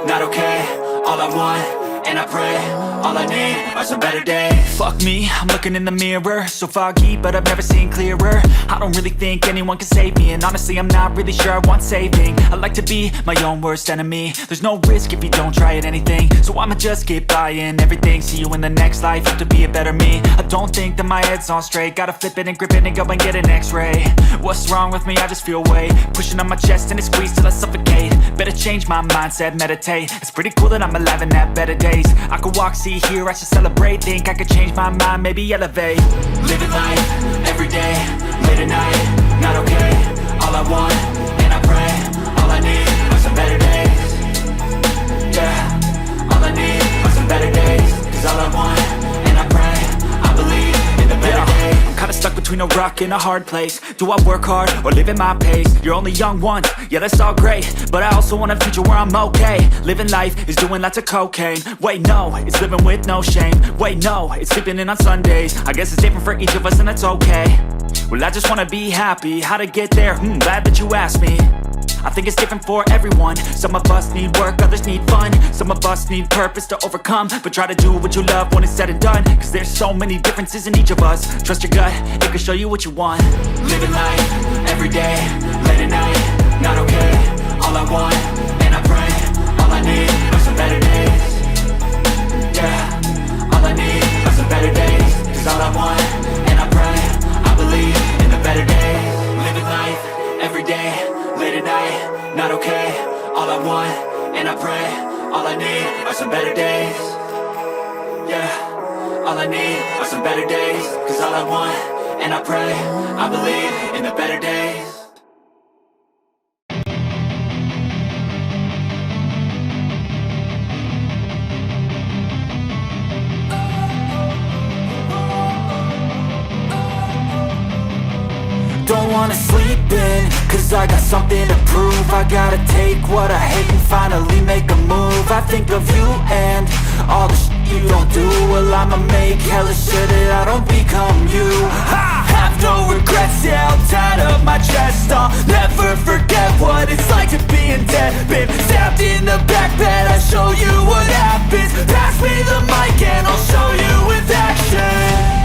not okay. All I want, and I pray, all I need are some better days. Fuck me, I'm looking in the mirror, so foggy, but I've never seen clearer. I don't really think anyone can save me, and honestly I'm not really sure I want saving. I like to be my own worst enemy. There's no risk if you don't try at anything, so I'ma just keep buying everything. See you in the next life, have to be a better me. I don't think that my head's on straight, gotta flip it and grip it and go and get an x-ray. What's wrong with me? I just feel weight pushing on my chest and it squeezes till I suffocate. Better change my mindset, meditate. It's pretty cool that I'm alive and have better days. I could walk, see, hear, I should celebrate. Think I could change my mind, maybe elevate. Living life, every day, late at night, not okay. All I want, and I pray, all I need are some better days. Yeah, all I need are some better days. Cause all I want, and I pray, I believe in the better days. I'm kinda stuck between a rock and a hard place. Do I work hard or live at my pace? You're only young once, yeah that's all great, but I also want a future where I'm okay. Living life is doing lots of cocaine. Wait no, it's living with no shame. Wait no, it's sleeping in on Sundays. I guess it's different for each of us and that's okay. Well I just wanna be happy, how to get there? Glad that you asked me. I think it's different for everyone. Some of us need work, others need fun. Some of us need purpose to overcome. But try to do what you love when it's said and done. Cause there's so many differences in each of us. Trust your gut, it can show you what you want. Living life, every day, late at night, not okay. All I want, and I pray, all I need are some better days. Yeah, all I need are some better days. Cause all I want, and I pray, I believe in the better days. Living life, every day, late at night, not okay. All I want, and I pray, all I need are some better days. Yeah, all I need are some better days. Cause all I want, and I pray, I believe in the better days. Don't wanna sleep in, cause I got something to prove. I gotta take what I hate and finally make a move. I think of you and all the shit you don't do. Well I'ma make hella sure that I don't become you. I have no regrets, yeah, I'll tie up my chest. I'll never forget what it's like to be in debt. Been stabbed in the back bed, I'll show you what happens. Pass me the mic and I'll show you with action.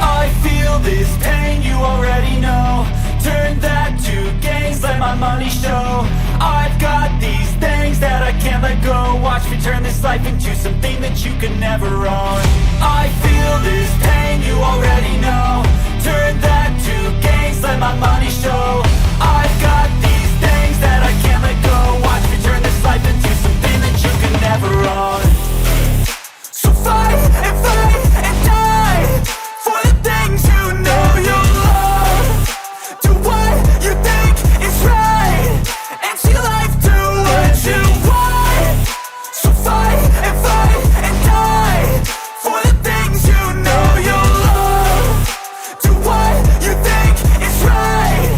I feel this pain, you already know. Turn that to gains, let my money show. I've got these things that I can't let go. Watch me turn this life into something that you could never own. I feel this pain, you already know. Turn that to gains, let my money show. I've got these things that I can't let go. Watch me turn this life into something that you could never own. So fight and die for the things you know you love. Do what you think is right, and see life do what you want. So fight and die for the things you know you love. Do what you think is right,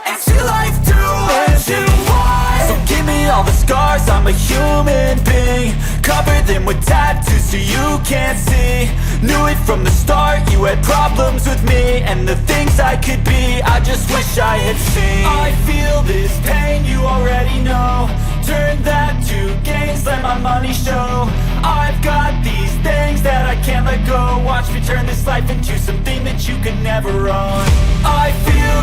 and see life do what you want. So give me all the scars, I'm a human being. Cover them with tattoos so you can't see. Knew it from the start, you had problems with me and the things I could be, I just wish I had seen. I feel this pain, you already know. Turn that to gains, let my money show. I've got these things that I can't let go. Watch me turn this life into something that you could never own. I feel